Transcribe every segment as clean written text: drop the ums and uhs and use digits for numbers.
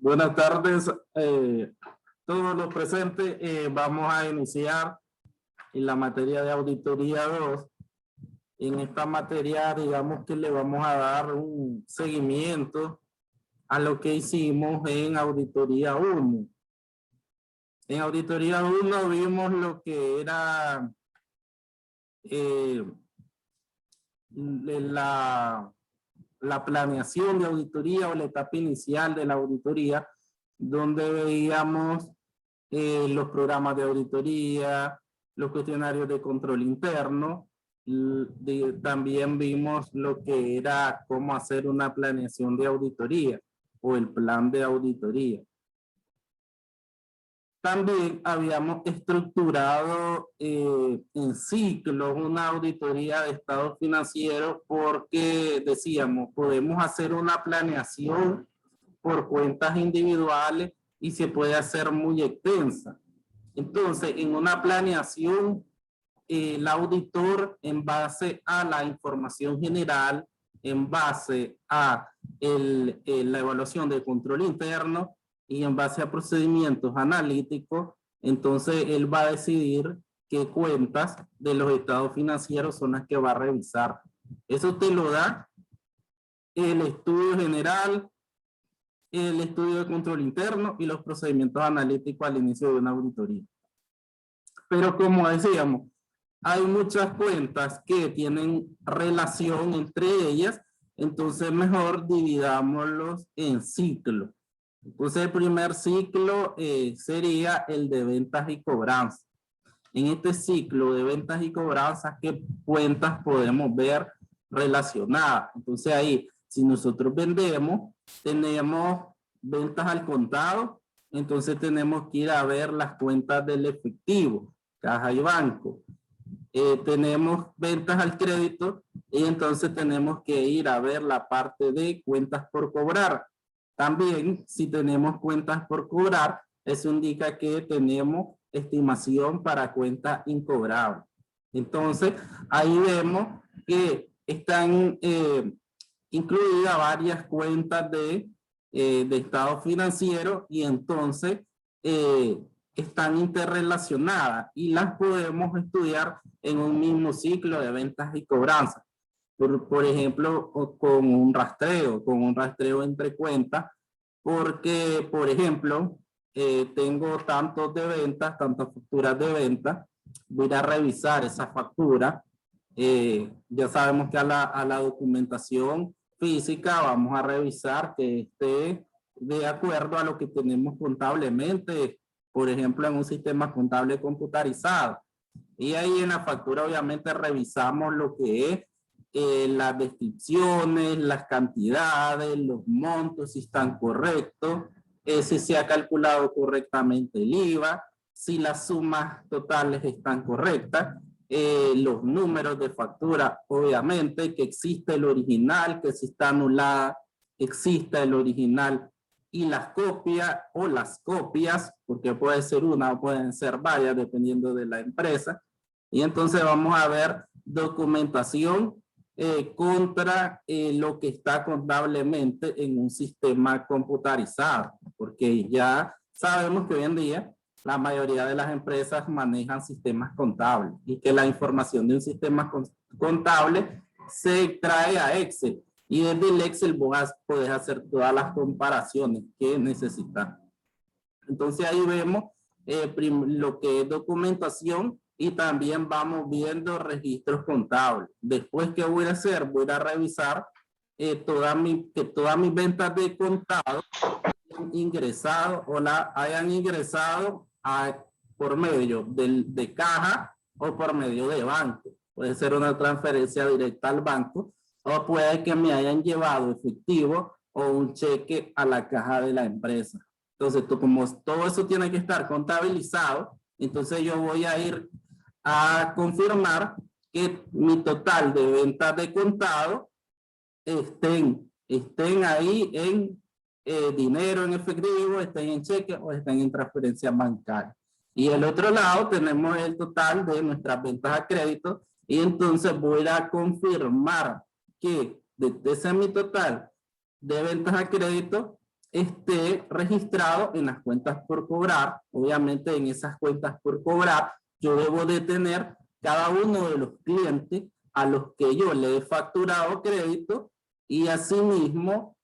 Buenas tardes, todos los presentes. Vamos a iniciar en la materia de auditoría 2. En esta materia, digamos que le vamos a dar un seguimiento a lo que hicimos en auditoría 1. En auditoría 1 vimos lo que era la planeación de auditoría o la etapa inicial de la auditoría, donde veíamos los programas de auditoría, los cuestionarios de control interno. También vimos lo que era cómo hacer una planeación de auditoría o el plan de auditoría. También habíamos estructurado en ciclos una auditoría de estados financieros porque decíamos, podemos hacer una planeación por cuentas individuales y se puede hacer muy extensa. Entonces, en una planeación, el auditor, en base a la información general, en base a la evaluación del control interno, y en base a procedimientos analíticos, entonces él va a decidir qué cuentas de los estados financieros son las que va a revisar. Eso te lo da el estudio general, el estudio de control interno y los procedimientos analíticos al inicio de una auditoría. Pero como decíamos, hay muchas cuentas que tienen relación entre ellas, entonces mejor dividámoslos en ciclos. Entonces el primer ciclo sería el de ventas y cobranzas. En este ciclo de ventas y cobranzas, ¿qué cuentas podemos ver relacionadas? Entonces ahí, si nosotros vendemos, tenemos ventas al contado, entonces tenemos que ir a ver las cuentas del efectivo, caja y banco. Tenemos ventas al crédito y entonces tenemos que ir a ver la parte de cuentas por cobrar. También, si tenemos cuentas por cobrar, eso indica que tenemos estimación para cuentas incobrables. Entonces, ahí vemos que están incluidas varias cuentas de estado financiero y entonces están interrelacionadas y las podemos estudiar en un mismo ciclo de ventas y cobranzas. Por ejemplo, con un rastreo entre cuentas, porque, por ejemplo, tengo tantas facturas de venta, voy a revisar esa factura. Ya sabemos que a la documentación física vamos a revisar que esté de acuerdo a lo que tenemos contablemente, por ejemplo, en un sistema contable computarizado. Y ahí en la factura obviamente revisamos lo que es las descripciones, las cantidades, los montos, si están correctos, si se ha calculado correctamente el IVA, si las sumas totales están correctas, los números de factura, obviamente, que existe el original, que si está anulada, exista el original y las copias o las copias, porque puede ser una o pueden ser varias dependiendo de la empresa. Y entonces vamos a ver documentación contra lo que está contablemente en un sistema computarizado, porque ya sabemos que hoy en día la mayoría de las empresas manejan sistemas contables y que la información de un sistema contable se extrae a Excel y desde el Excel puedes hacer todas las comparaciones que necesitas. Entonces ahí vemos lo que es documentación y también vamos viendo registros contables. Después, ¿qué voy a hacer? Voy a revisar que todas mis ventas de contado hayan ingresado o hayan ingresado por medio de caja o por medio de banco. Puede ser una transferencia directa al banco o puede que me hayan llevado efectivo o un cheque a la caja de la empresa. Entonces, como todo eso tiene que estar contabilizado, entonces yo voy a ir a confirmar que mi total de ventas de contado estén ahí en dinero en efectivo, estén en cheque o estén en transferencia bancaria. Y el otro lado tenemos el total de nuestras ventas a crédito y entonces voy a confirmar que ese es mi total de ventas a crédito, esté registrado en las cuentas por cobrar. Obviamente en esas cuentas por cobrar yo debo de tener cada uno de los clientes a los que yo le he facturado crédito y asimismo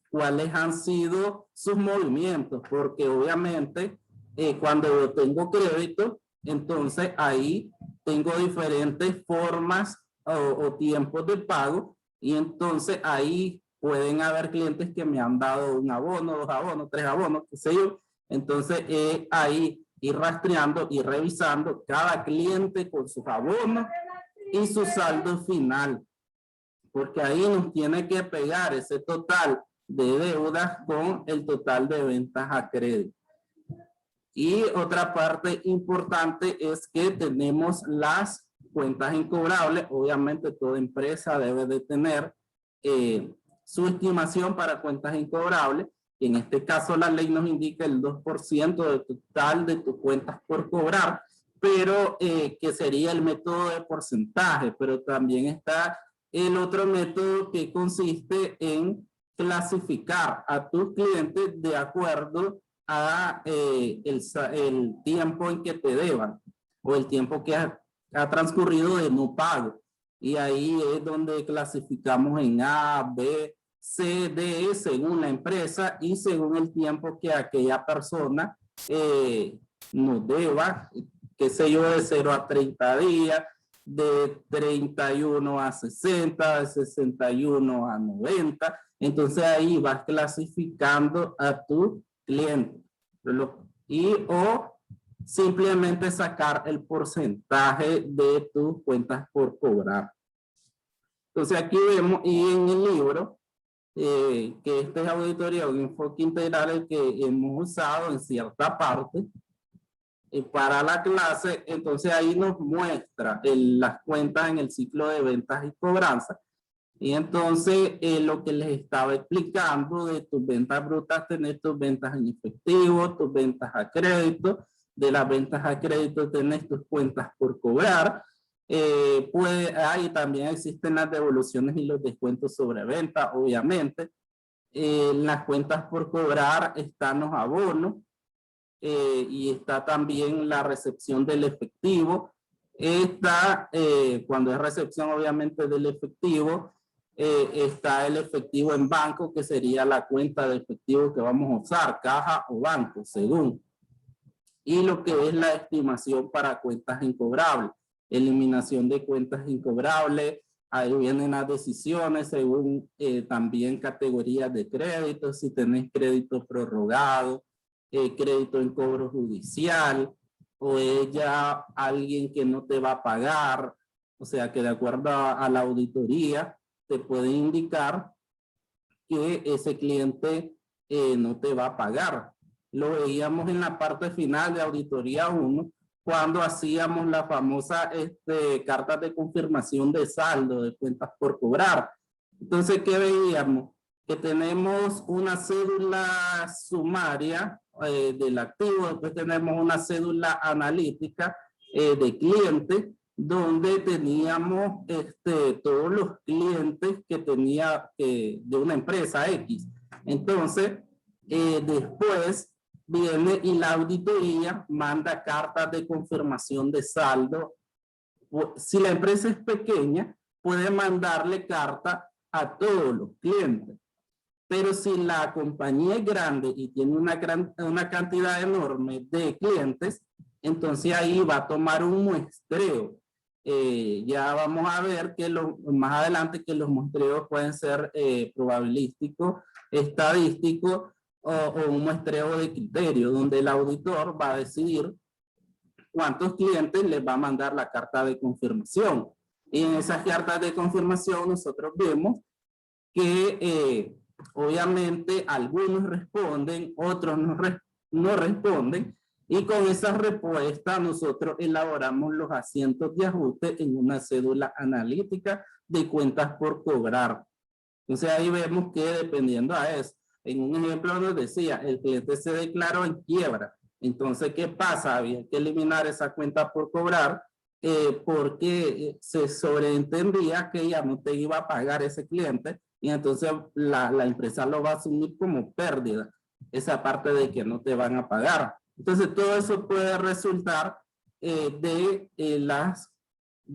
cuáles han sido sus movimientos, porque obviamente cuando yo tengo crédito, entonces ahí tengo diferentes formas o tiempos de pago y entonces ahí pueden haber clientes que me han dado un abono, 2 abonos, 3 abonos, qué sé yo. Entonces ahí ir rastreando y revisando cada cliente con sus abonos y su saldo final, porque ahí nos tiene que pegar ese total de deudas con el total de ventas a crédito. Y otra parte importante es que tenemos las cuentas incobrables. Obviamente toda empresa debe de tener su estimación para cuentas incobrables. Y en este caso la ley nos indica el 2% del total de tus cuentas por cobrar, pero que sería el método de porcentaje. Pero también está el otro método que consiste en clasificar a tus clientes de acuerdo a el tiempo en que te deban o el tiempo que ha transcurrido de no pago. Y ahí es donde clasificamos en A, B, C, D, según la empresa y según el tiempo que aquella persona nos deba, qué sé yo, de 0 a 30 días, de 31 a 60, de 61 a 90. Entonces ahí vas clasificando a tu cliente y o simplemente sacar el porcentaje de tus cuentas por cobrar. Entonces aquí vemos y en el libro que esta es auditoría, un enfoque integral el que hemos usado en cierta parte para la clase. Entonces ahí nos muestra las cuentas en el ciclo de ventas y cobranza. Y entonces lo que les estaba explicando de tus ventas brutas, tener tus ventas en efectivo, tus ventas a crédito, de las ventas a crédito tenés tus cuentas por cobrar, ahí también existen las devoluciones y los descuentos sobre venta, obviamente. Las cuentas por cobrar están los abonos y está también la recepción del efectivo. Está, cuando es recepción obviamente del efectivo, está el efectivo en banco, que sería la cuenta de efectivo que vamos a usar, caja o banco, según. Y lo que es la estimación para cuentas incobrables, eliminación de cuentas incobrables, ahí vienen las decisiones según también categorías de crédito, si tenés crédito prorrogado, crédito en cobro judicial, o es ya alguien que no te va a pagar, o sea que de acuerdo a la auditoría, te puede indicar que ese cliente no te va a pagar. Lo veíamos en la parte final de auditoría 1, cuando hacíamos la famosa cartas de confirmación de saldo de cuentas por cobrar. Entonces, ¿qué veíamos? Que tenemos una cédula sumaria del activo, después tenemos una cédula analítica de cliente, donde teníamos todos los clientes que tenía de una empresa X. Entonces, después viene y la auditoría manda cartas de confirmación de saldo. Si la empresa es pequeña, puede mandarle carta a todos los clientes. Pero si la compañía es grande y tiene una cantidad enorme de clientes, entonces ahí va a tomar un muestreo. Ya vamos a ver que más adelante que los muestreos pueden ser probabilísticos, estadísticos o un muestreo de criterio, donde el auditor va a decidir cuántos clientes les va a mandar la carta de confirmación. Y en esas cartas de confirmación nosotros vemos que obviamente algunos responden, otros no responden, y con esa respuesta nosotros elaboramos los asientos de ajuste en una cédula analítica de cuentas por cobrar. Entonces ahí vemos que dependiendo a eso, en un ejemplo nos decía, el cliente se declaró en quiebra. Entonces, ¿qué pasa? Había que eliminar esa cuenta por cobrar porque se sobreentendía que ya no te iba a pagar ese cliente y entonces la empresa lo va a asumir como pérdida, esa parte de que no te van a pagar. Entonces todo eso puede resultar de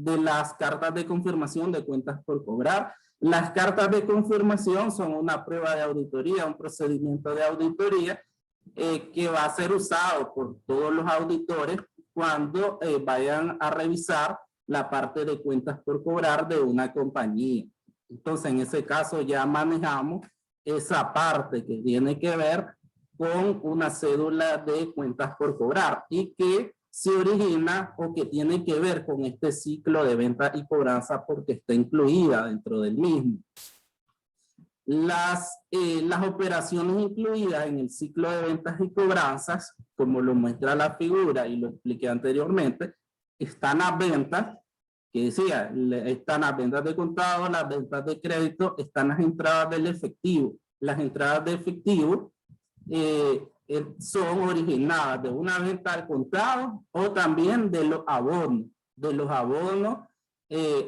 las cartas de confirmación de cuentas por cobrar. Las cartas de confirmación son una prueba de auditoría, un procedimiento de auditoría que va a ser usado por todos los auditores cuando vayan a revisar la parte de cuentas por cobrar de una compañía. Entonces, en ese caso ya manejamos esa parte que tiene que ver con una cédula de cuentas por cobrar y que se origina o que tiene que ver con este ciclo de venta y cobranza porque está incluida dentro del mismo. Las operaciones incluidas en el ciclo de ventas y cobranzas, como lo muestra la figura y lo expliqué anteriormente, están las ventas, que decía, están las ventas de contado, las ventas de crédito, están las entradas del efectivo. Las entradas de efectivo son originadas de una venta al contado o también de los abonos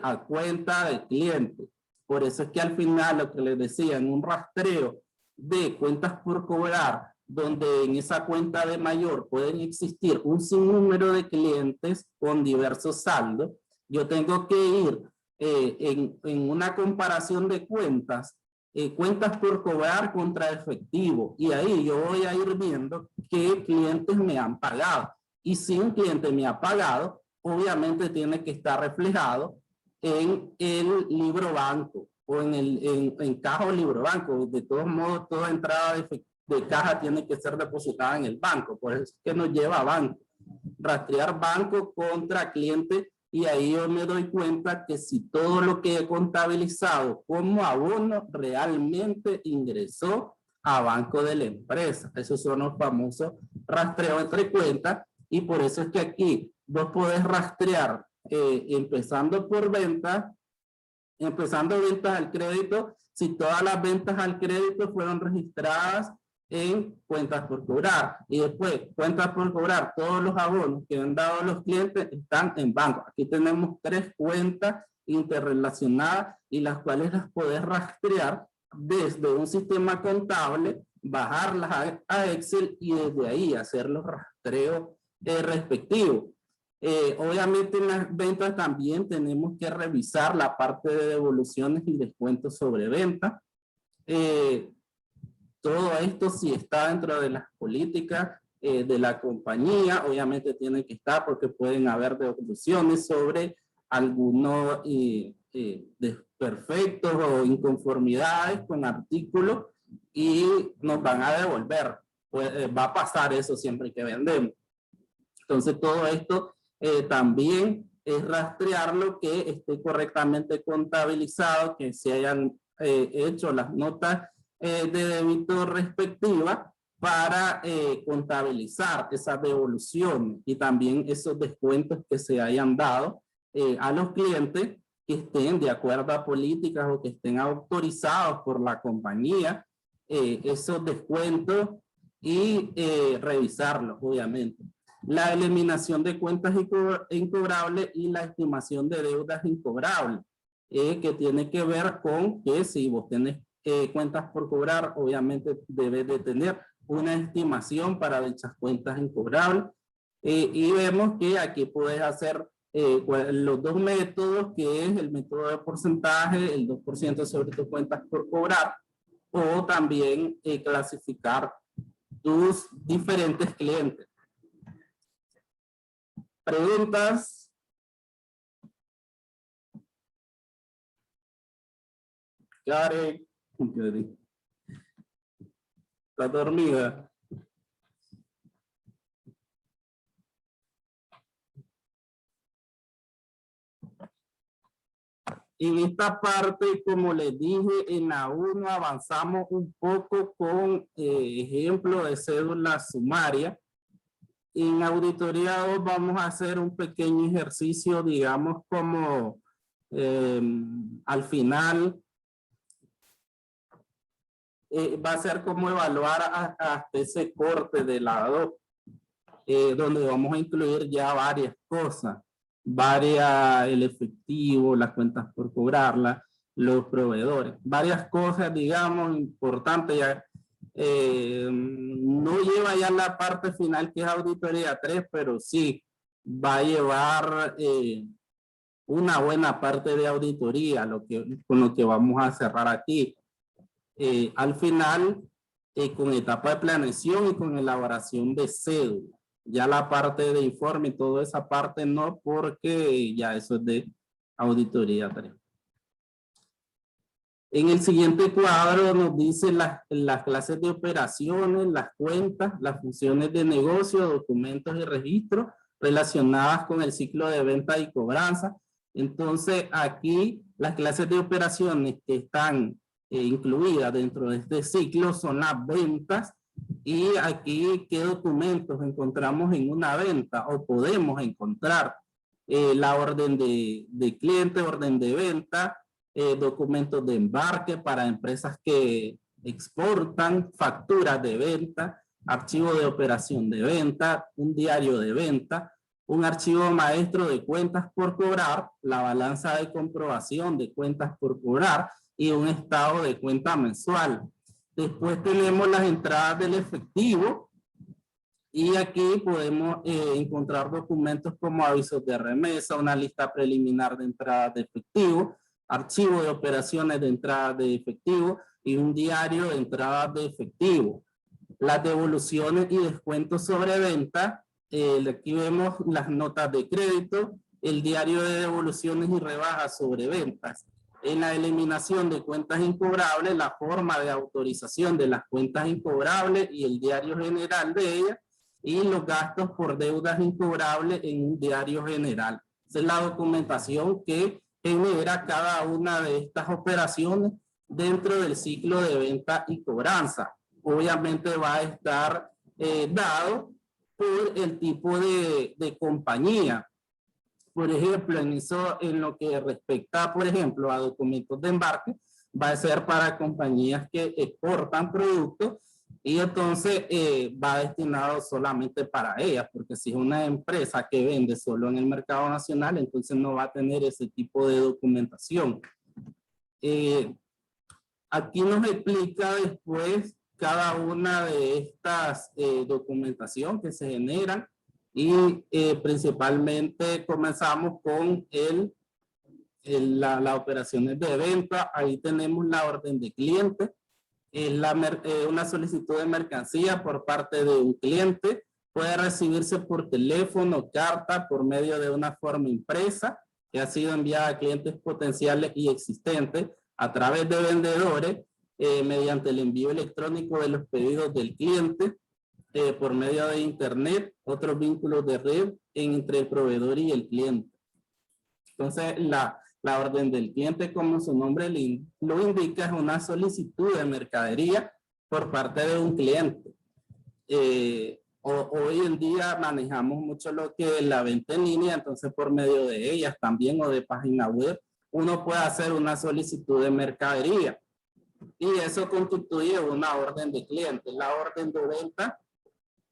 a cuenta del cliente. Por eso es que al final lo que les decía, en un rastreo de cuentas por cobrar, donde en esa cuenta de mayor pueden existir un sinnúmero de clientes con diversos saldos, yo tengo que ir en una comparación de cuentas, cuentas por cobrar contra efectivo, y ahí yo voy a ir viendo qué clientes me han pagado. Y si un cliente me ha pagado, obviamente tiene que estar reflejado en el libro banco o en caja o libro banco. De todos modos, toda entrada de caja tiene que ser depositada en el banco. Por eso es que nos lleva a banco. Rastrear banco contra cliente, y ahí yo me doy cuenta que si todo lo que he contabilizado como abono realmente ingresó a banco de la empresa. Esos son los famosos rastreos entre cuentas, y por eso es que aquí vos podés rastrear empezando por ventas, empezando ventas al crédito, si todas las ventas al crédito fueron registradas en cuentas por cobrar, y después cuentas por cobrar, todos los abonos que han dado los clientes están en banco. Aquí tenemos 3 cuentas interrelacionadas y las cuales las podés rastrear desde un sistema contable, bajarlas a Excel y desde ahí hacer los rastreos respectivos. Obviamente en las ventas también tenemos que revisar la parte de devoluciones y descuentos sobre venta. Todo esto si está dentro de las políticas de la compañía, obviamente tiene que estar, porque pueden haber devoluciones sobre algunos desperfectos o inconformidades con artículos y nos van a devolver. Pues, va a pasar eso siempre que vendemos. Entonces todo esto también es rastrearlo, que esté correctamente contabilizado, que se hayan hecho las notas de débito respectivas para contabilizar esa devolución y también esos descuentos que se hayan dado a los clientes que estén de acuerdo a políticas o que estén autorizados por la compañía, esos descuentos, y revisarlos, obviamente. La eliminación de cuentas incobrables y la estimación de deudas incobrables, que tiene que ver con que si vos tenés cuentas por cobrar, obviamente debes de tener una estimación para dichas cuentas incobrables. Y vemos que aquí puedes hacer los 2 métodos, que es el método de porcentaje, el 2% sobre tus cuentas por cobrar, o también clasificar tus diferentes clientes. ¿Preguntas? Karen, ¿está dormida? En esta parte, como les dije, en la 1 avanzamos un poco con ejemplo de cédula sumaria. En auditoría 2 vamos a hacer un pequeño ejercicio, digamos, como al final va a ser como evaluar hasta ese corte de la 2, donde vamos a incluir ya varias cosas, el efectivo, las cuentas por cobrarla, los proveedores. Varias cosas, digamos, importantes ya. No lleva ya la parte final que es auditoría 3, pero sí va a llevar una buena parte de auditoría, con lo que vamos a cerrar aquí. Al final, con etapa de planeación y con elaboración de cédula. Ya la parte de informe y toda esa parte no, porque ya eso es de auditoría 3. En el siguiente cuadro nos dice las clases de operaciones, las cuentas, las funciones de negocio, documentos y registros relacionadas con el ciclo de venta y cobranza. Entonces aquí las clases de operaciones que están incluidas dentro de este ciclo son las ventas. Y aquí qué documentos encontramos en una venta o podemos encontrar. La orden de cliente, orden de venta, documentos de embarque para empresas que exportan, facturas de venta, archivo de operación de venta, un diario de venta, un archivo maestro de cuentas por cobrar, la balanza de comprobación de cuentas por cobrar y un estado de cuenta mensual. Después tenemos las entradas del efectivo y aquí podemos encontrar documentos como avisos de remesa, una lista preliminar de entradas de efectivo, archivo de operaciones de entradas de efectivo y un diario de entradas de efectivo. Las devoluciones y descuentos sobre venta, aquí vemos las notas de crédito, el diario de devoluciones y rebajas sobre ventas. En la eliminación de cuentas incobrables, la forma de autorización de las cuentas incobrables y el diario general de ellas, y los gastos por deudas incobrables en un diario general. Esa es la documentación que genera cada una de estas operaciones dentro del ciclo de venta y cobranza. Obviamente va a estar dado por el tipo de compañía. Por ejemplo, en lo que respecta, por ejemplo, a documentos de embarque, va a ser para compañías que exportan productos y entonces va destinado solamente para ellas, porque si es una empresa que vende solo en el mercado nacional, entonces no va a tener ese tipo de documentación. Aquí nos explica después cada una de estas documentación que se generan y principalmente comenzamos con las operaciones de venta. Ahí tenemos la orden de cliente, una solicitud de mercancía por parte de un cliente. Puede recibirse por teléfono, carta, por medio de una forma impresa que ha sido enviada a clientes potenciales y existentes a través de vendedores mediante el envío electrónico de los pedidos del cliente, por medio de internet, otros vínculos de red entre el proveedor y el cliente. Entonces, la orden del cliente, como su nombre lo indica, es una solicitud de mercadería por parte de un cliente. Hoy en día manejamos mucho lo que es la venta en línea, entonces por medio de ellas también o de página web, uno puede hacer una solicitud de mercadería. Y eso constituye una orden de cliente. La orden de venta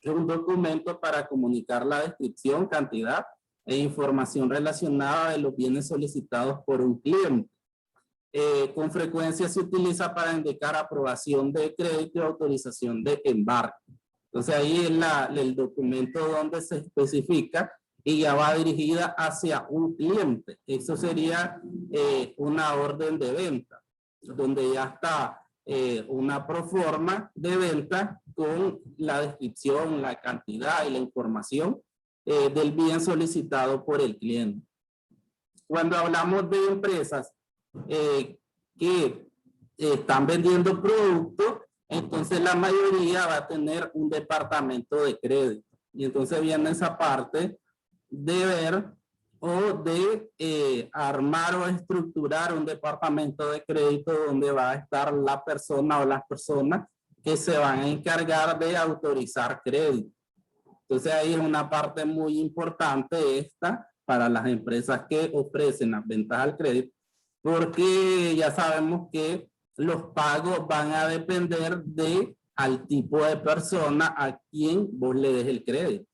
es un documento para comunicar la descripción, cantidad e información relacionada de los bienes solicitados por un cliente. Con frecuencia se utiliza para indicar aprobación de crédito y autorización de embarque. Entonces ahí es el documento donde se especifica y ya va dirigida hacia un cliente. Eso sería una orden de venta, donde ya está una proforma de venta con la descripción, la cantidad y la información del bien solicitado por el cliente. Cuando hablamos de empresas que están vendiendo productos, entonces la mayoría va a tener un departamento de crédito. Y entonces viene esa parte de ver o de armar o estructurar un departamento de crédito donde va a estar la persona o las personas que se van a encargar de autorizar crédito. Entonces ahí es una parte muy importante esta para las empresas que ofrecen las ventas al crédito, porque ya sabemos que los pagos van a depender al tipo de persona a quien vos le des el crédito.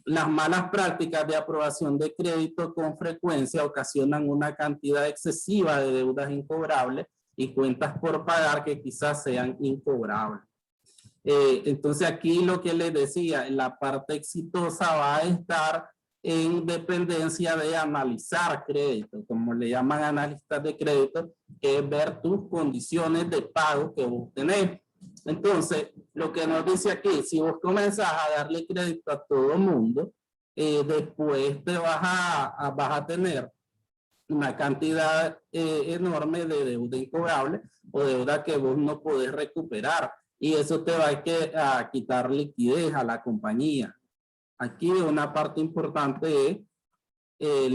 Las malas prácticas de aprobación de crédito con frecuencia ocasionan una cantidad excesiva de deudas incobrables y cuentas por pagar que quizás sean incobrables. Entonces aquí lo que les decía, la parte exitosa va a estar en dependencia de analizar crédito, como le llaman analistas de crédito, que es ver tus condiciones de pago que vos tenés. Entonces, lo que nos dice aquí, si vos comenzás a darle crédito a todo el mundo, después te vas a tener una cantidad enorme de deuda incobrable o deuda que vos no podés recuperar. Y eso te va a quitar liquidez a la compañía. Aquí una parte importante es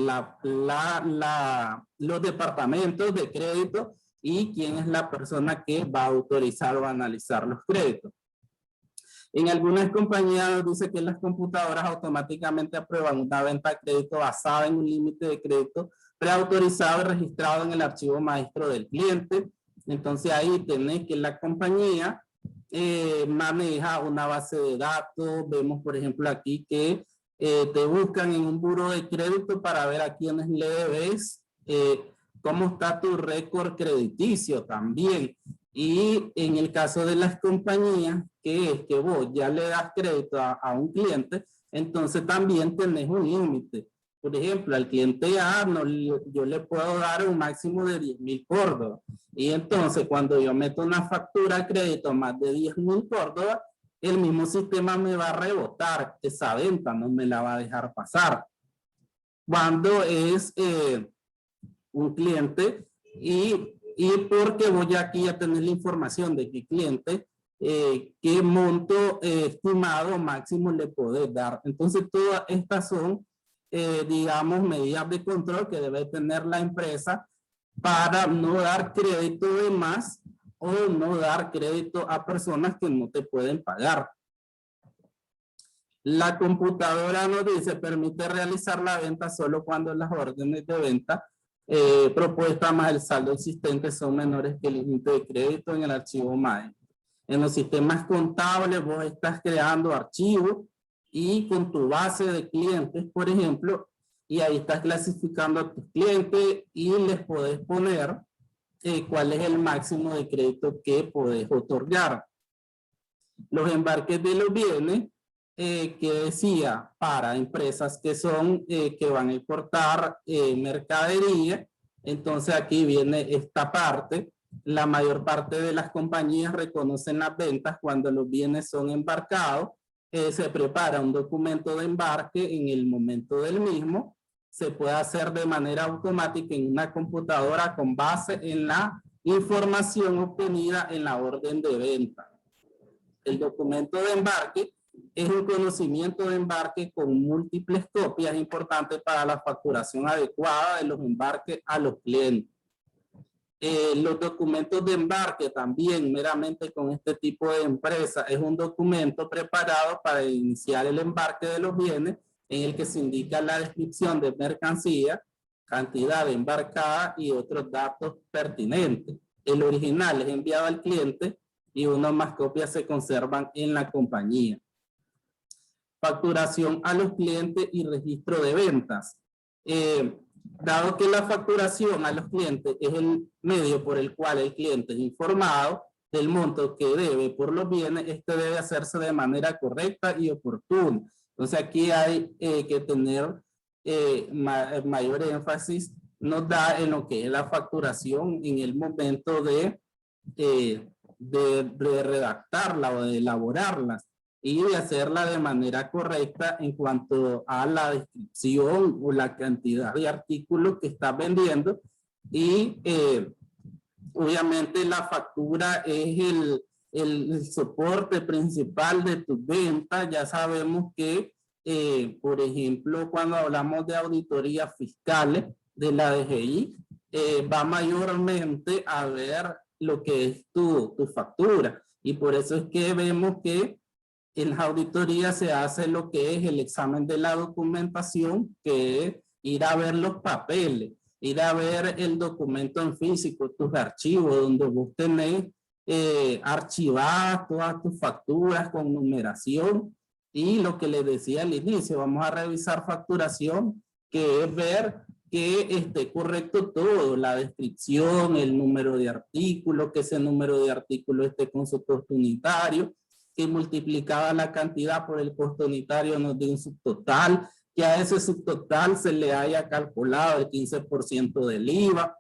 los departamentos de crédito y quién es la persona que va a autorizar o analizar los créditos. En algunas compañías dice que las computadoras automáticamente aprueban una venta de crédito basada en un límite de crédito preautorizado y registrado en el archivo maestro del cliente. Entonces ahí tenés que la compañía maneja una base de datos. Vemos por ejemplo aquí que te buscan en un buro de crédito para ver a quiénes le debes, cómo está tu récord crediticio también. Y en el caso de las compañías, que es que vos ya le das crédito a un cliente, entonces también tenés un límite. Por ejemplo, al cliente A yo le puedo dar un máximo de 10,000 córdobas. Y entonces cuando yo meto una factura de crédito más de 10,000 córdobas, el mismo sistema me va a rebotar esa venta, no me la va a dejar pasar. Cuando es un cliente y porque voy aquí a tener la información de qué cliente, qué monto estimado máximo le podés dar. Entonces todas estas son, digamos, medidas de control que debe tener la empresa para no dar crédito de más o no dar crédito a personas que no te pueden pagar. La computadora nos dice, permite realizar la venta solo cuando las órdenes de venta propuesta más el saldo existente son menores que el límite de crédito en el archivo MAE. En los sistemas contables vos estás creando archivos y con tu base de clientes, por ejemplo, y ahí estás clasificando a tus clientes y les podés poner cuál es el máximo de crédito que podés otorgar. Los embarques de los bienes, que decía, para empresas que son, que van a importar mercadería. Entonces aquí viene esta parte. La mayor parte de las compañías reconocen las ventas cuando los bienes son embarcados. Se prepara un documento de embarque en el momento del mismo. Se puede hacer de manera automática en una computadora con base en la información obtenida en la orden de venta. El documento de embarque es un conocimiento de embarque con múltiples copias importantes para la facturación adecuada de los embarques a los clientes. Los documentos de embarque también meramente con este tipo de empresa es un documento preparado para iniciar el embarque de los bienes en el que se indica la descripción de mercancía, cantidad embarcada y otros datos pertinentes. El original es enviado al cliente y una o más copias se conservan en la compañía. Facturación a los clientes y registro de ventas. Dado que la facturación a los clientes es el medio por el cual el cliente es informado del monto que debe por los bienes, este debe hacerse de manera correcta y oportuna. Entonces aquí hay que tener mayor énfasis, nos da en lo que es la facturación en el momento de redactarla o de elaborarlas y de hacerla de manera correcta en cuanto a la descripción o la cantidad de artículos que estás vendiendo. Y obviamente la factura es el soporte principal de tus ventas. Ya sabemos que, por ejemplo, cuando hablamos de auditorías fiscales de la DGI, va mayormente a ver lo que es tu factura. Y por eso es que vemos que en la auditoría se hace lo que es el examen de la documentación, que es ir a ver los papeles, ir a ver el documento en físico, tus archivos, donde vos tenés archivadas todas tus facturas con numeración Y lo que les decía al inicio, vamos a revisar facturación, que es ver que esté correcto todo, la descripción, el número de artículos, que ese número de artículos esté con su costo unitario, que multiplicada la cantidad por el costo unitario nos dé un subtotal, que a ese subtotal se le haya calculado el 15% del IVA,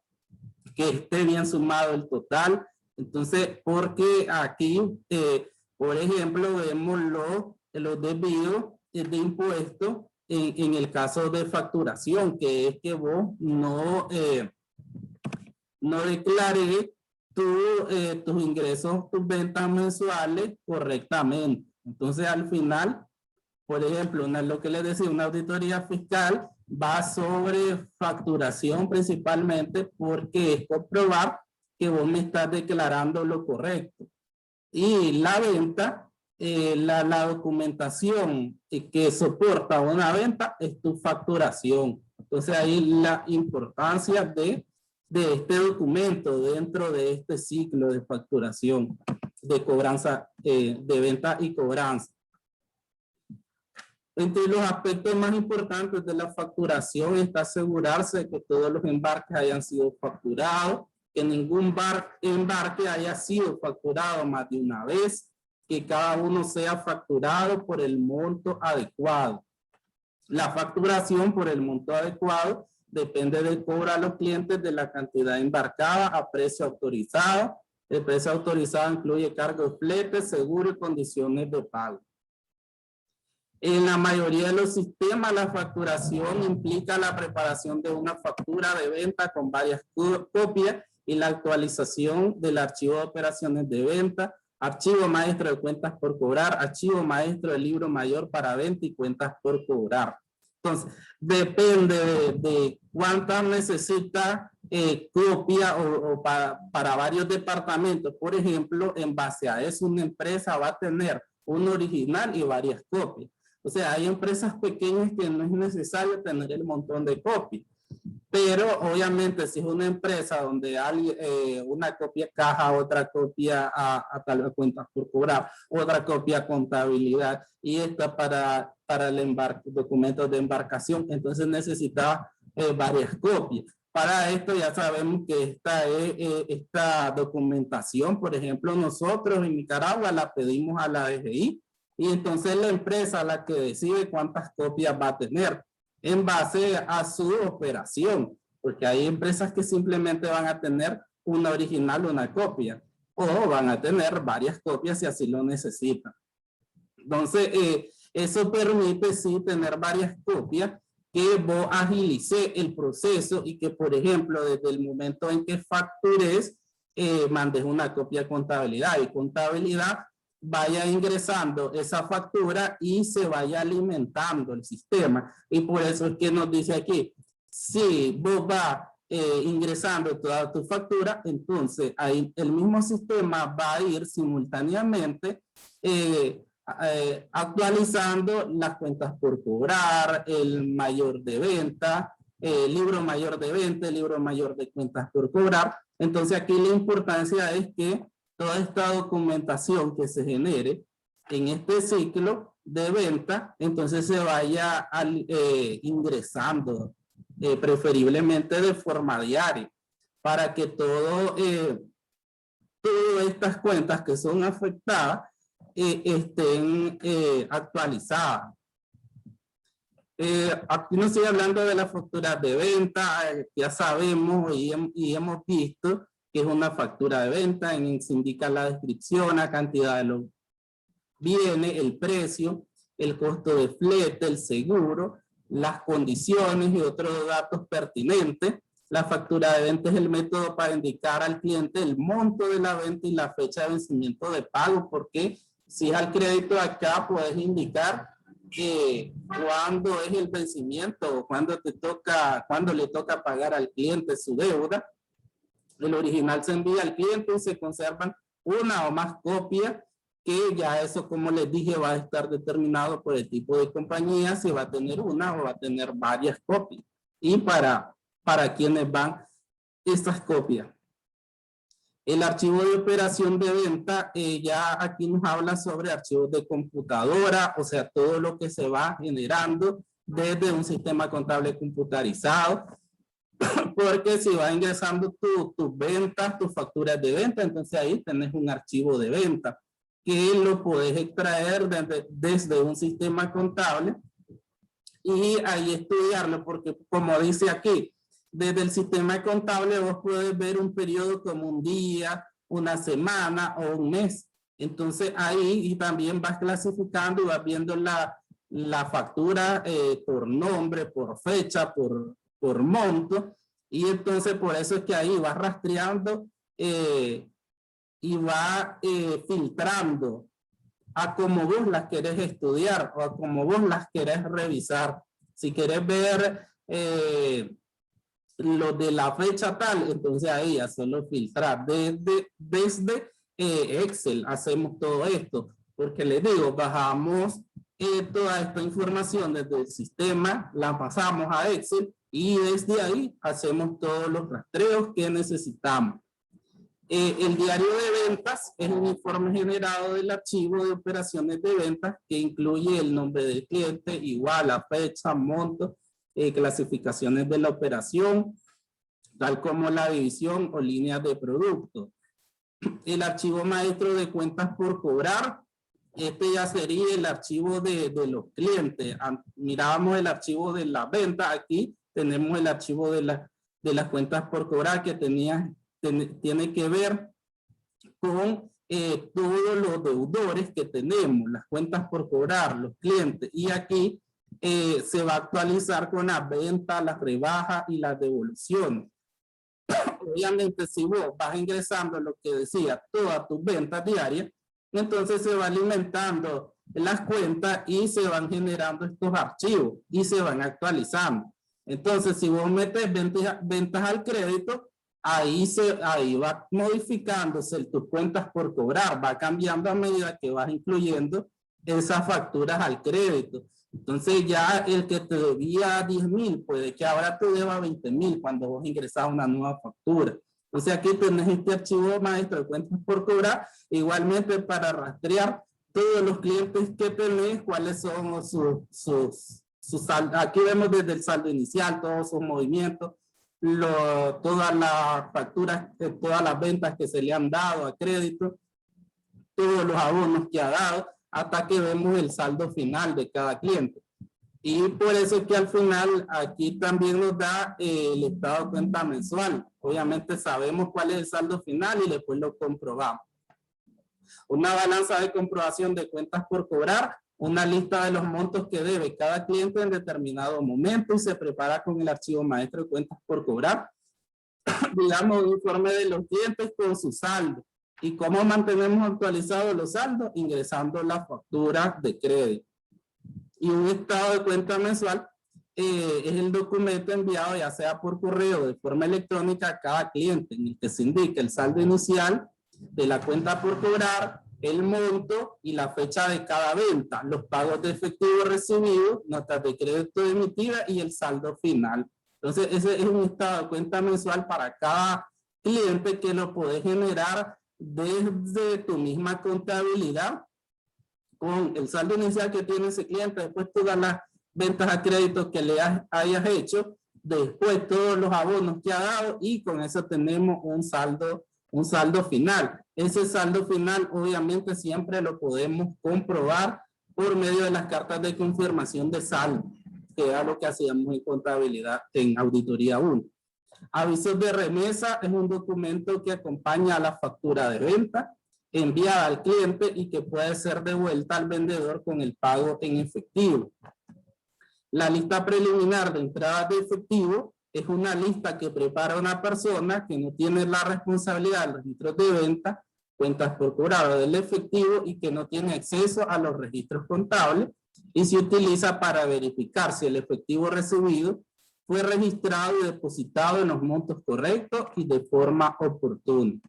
que esté bien sumado el total. Entonces, porque aquí, por ejemplo, vemos los desvíos de impuestos en el caso de facturación, que es que vos no declaré tus ingresos, tus ventas mensuales correctamente. Entonces, al final, por ejemplo, lo que les decía, una auditoría fiscal va sobre facturación principalmente, porque es comprobar que vos me estás declarando lo correcto. Y la venta, la documentación que soporta una venta es tu facturación. Entonces ahí la importancia de este documento dentro de este ciclo de facturación, de cobranza, de venta y cobranza. Entre los aspectos más importantes de la facturación está asegurarse de que todos los embarques hayan sido facturados, que ningún embarque haya sido facturado más de una vez, que cada uno sea facturado por el monto adecuado. La facturación por el monto adecuado depende del cobro a los clientes de la cantidad embarcada a precio autorizado. El precio autorizado incluye cargo de flete, seguro y condiciones de pago. En la mayoría de los sistemas, la facturación implica la preparación de una factura de venta con varias copias y la actualización del archivo de operaciones de venta, archivo maestro de cuentas por cobrar, archivo maestro del libro mayor para venta y cuentas por cobrar. Entonces, depende de cuántas necesita copia o para varios departamentos. Por ejemplo, en base a eso, una empresa va a tener un original y varias copias. O sea, hay empresas pequeñas que no es necesario tener el montón de copias. Pero obviamente si es una empresa donde hay una copia caja, otra copia a tal vez cuentas por cobrar, otra copia contabilidad y esta para el documentos de embarcación, entonces necesita varias copias. Para esto ya sabemos que esta documentación, por ejemplo, nosotros en Nicaragua la pedimos a la DGI y entonces la empresa la que decide cuántas copias va a tener en base a su operación, porque hay empresas que simplemente van a tener una original, una copia, o van a tener varias copias si así lo necesitan. Entonces, eso permite sí tener varias copias, que vos agilice el proceso y que, por ejemplo, desde el momento en que factures, mandes una copia de contabilidad y contabilidad vaya ingresando esa factura y se vaya alimentando el sistema. Y por eso es que nos dice aquí, si vos vas ingresando toda tu factura, entonces ahí el mismo sistema va a ir simultáneamente actualizando las cuentas por cobrar, el mayor de venta, el libro mayor de venta, el libro mayor de cuentas por cobrar. Entonces aquí la importancia es que toda esta documentación que se genere en este ciclo de venta, entonces se vaya ingresando preferiblemente de forma diaria, para que todas estas cuentas que son afectadas estén actualizadas. Aquí no estoy hablando de las facturas de venta, ya sabemos y hemos visto que es una factura de venta, en se indica la descripción, la cantidad de los bienes, el precio, el costo de flete, el seguro, las condiciones y otros datos pertinentes. La factura de venta es el método para indicar al cliente el monto de la venta y la fecha de vencimiento de pago, porque si es al crédito acá puedes indicar cuándo es el vencimiento o cuándo le toca pagar al cliente su deuda. El original se envía al cliente y se conservan una o más copias, que ya eso, como les dije, va a estar determinado por el tipo de compañía, si va a tener una o va a tener varias copias. Y para quienes van estas copias. El archivo de operación de venta, ya aquí nos habla sobre archivos de computadora, o sea, todo lo que se va generando desde un sistema contable computarizado, porque si va ingresando tus ventas, tus facturas de venta, entonces ahí tenés un archivo de venta que lo puedes extraer desde un sistema contable y ahí estudiarlo, porque como dice aquí, desde el sistema contable vos puedes ver un periodo como un día, una semana o un mes. Entonces ahí y también vas clasificando y vas viendo la factura por nombre, por fecha, por monto. Y entonces por eso es que ahí vas rastreando y va filtrando a como vos las querés estudiar o a como vos las querés revisar. Si querés ver lo de la fecha tal, entonces ahí hacerlo filtrar. Desde Excel hacemos todo esto, porque les digo, bajamos toda esta información desde el sistema, la pasamos a Excel y desde ahí hacemos todos los rastreos que necesitamos. El diario de ventas es un informe generado del archivo de operaciones de ventas que incluye el nombre del cliente, igual a fecha, monto, clasificaciones de la operación, tal como la división o líneas de producto. El archivo maestro de cuentas por cobrar, este ya sería el archivo de los clientes. Mirábamos el archivo de la venta, aquí tenemos el archivo de las cuentas por cobrar que tiene que ver con todos los deudores que tenemos, las cuentas por cobrar, los clientes, y aquí se va a actualizar con las ventas, las rebajas y las devoluciones. Obviamente, si vos vas ingresando lo que decía, todas tus ventas diarias, entonces se va alimentando las cuentas y se van generando estos archivos y se van actualizando. Entonces, si vos metes ventas al crédito, ahí va modificándose tus cuentas por cobrar, va cambiando a medida que vas incluyendo esas facturas al crédito. Entonces ya el que te debía 10,000, puede que ahora te deba 20,000 cuando vos ingresas una nueva factura. Entonces aquí tenés este archivo maestro de cuentas por cobrar, igualmente para rastrear todos los clientes que tenés, cuáles son sus saldos. Aquí vemos desde el saldo inicial, todos sus movimientos, todas las facturas, todas las ventas que se le han dado a crédito, todos los abonos que ha dado, hasta que vemos el saldo final de cada cliente. Y por eso es que al final aquí también nos da el estado de cuenta mensual. Obviamente sabemos cuál es el saldo final y después lo comprobamos. Una balanza de comprobación de cuentas por cobrar, una lista de los montos que debe cada cliente en determinado momento y se prepara con el archivo maestro de cuentas por cobrar. Digamos, un informe de los clientes con su saldo. ¿Y cómo mantenemos actualizados los saldos? Ingresando las facturas de crédito. Y un estado de cuenta mensual es el documento enviado ya sea por correo o de forma electrónica a cada cliente, en el que se indica el saldo inicial de la cuenta por cobrar, el monto y la fecha de cada venta, los pagos de efectivo recibidos, notas de crédito emitidas y el saldo final. Entonces, ese es un estado de cuenta mensual para cada cliente que lo puedes generar desde tu misma contabilidad con el saldo inicial que tiene ese cliente, después todas las ventas a crédito que le hayas hecho, después todos los abonos que ha dado y con eso tenemos un saldo final. Ese saldo final obviamente siempre lo podemos comprobar por medio de las cartas de confirmación de saldo, que era lo que hacíamos en contabilidad en auditoría 1. Avisos de remesa es un documento que acompaña a la factura de venta enviada al cliente y que puede ser devuelta al vendedor con el pago en efectivo. La lista preliminar de entradas de efectivo es una lista que prepara una persona que no tiene la responsabilidad de los registros de venta, cuentas por cobrar o del efectivo y que no tiene acceso a los registros contables y se utiliza para verificar si el efectivo recibido fue registrado y depositado en los montos correctos y de forma oportuna.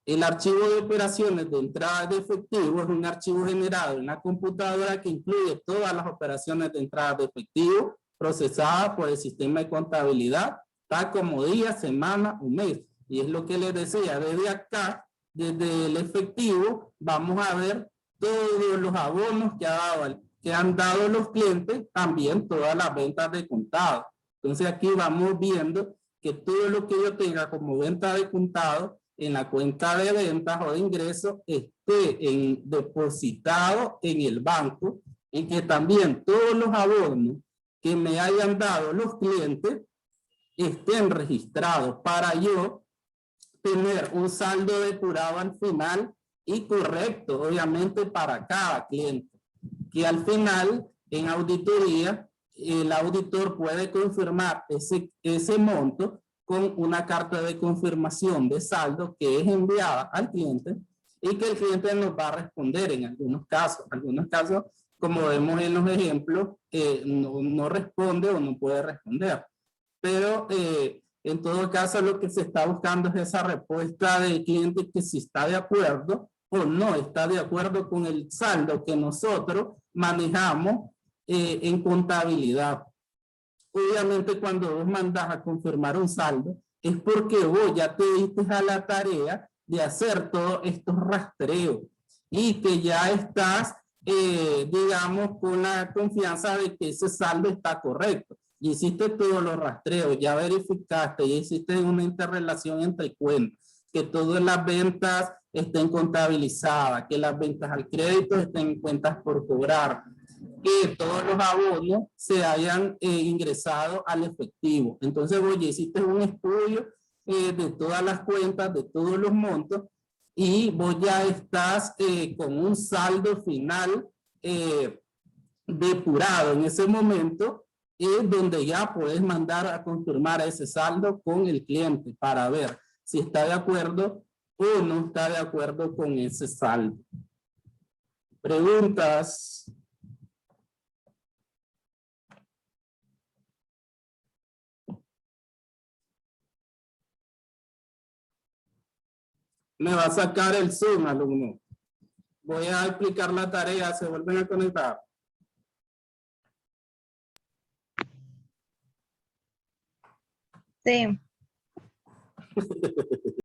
El archivo de operaciones de entrada de efectivo es un archivo generado en la computadora que incluye todas las operaciones de entrada de efectivo procesadas por el sistema de contabilidad, tal como día, semana o mes. Y es lo que les decía, desde acá, desde el efectivo, vamos a ver todos los abonos que han dado los clientes, también todas las ventas de contado. Entonces aquí vamos viendo que todo lo que yo tenga como venta de contado en la cuenta de ventas o de ingresos esté depositado en el banco, y que también todos los abonos que me hayan dado los clientes estén registrados para yo tener un saldo depurado al final y correcto, obviamente, para cada cliente. Que al final, en auditoría, el auditor puede confirmar ese monto con una carta de confirmación de saldo que es enviada al cliente y que el cliente nos va a responder en algunos casos. Algunos casos, como vemos en los ejemplos, no responde o no puede responder. Pero en todo caso lo que se está buscando es esa respuesta del cliente que si está de acuerdo o no está de acuerdo con el saldo que nosotros manejamos en contabilidad. Obviamente cuando vos mandas a confirmar un saldo es porque vos ya te diste a la tarea de hacer todos estos rastreos y que ya estás, digamos, con la confianza de que ese saldo está correcto. Y hiciste todos los rastreos, ya verificaste, ya hiciste una interrelación entre cuentas, que todas las ventas estén contabilizadas, que las ventas al crédito estén en cuentas por cobrar, que todos los abonos se hayan ingresado al efectivo. Entonces, oye, hiciste un estudio de todas las cuentas, de todos los montos, y vos ya estás con un saldo final depurado. En ese momento es donde ya puedes mandar a confirmar ese saldo con el cliente para ver si está de acuerdo o no está de acuerdo con ese saldo. ¿Preguntas? Me va a sacar el Zoom, alumno. Voy a explicar la tarea, se vuelven a conectar. Sí.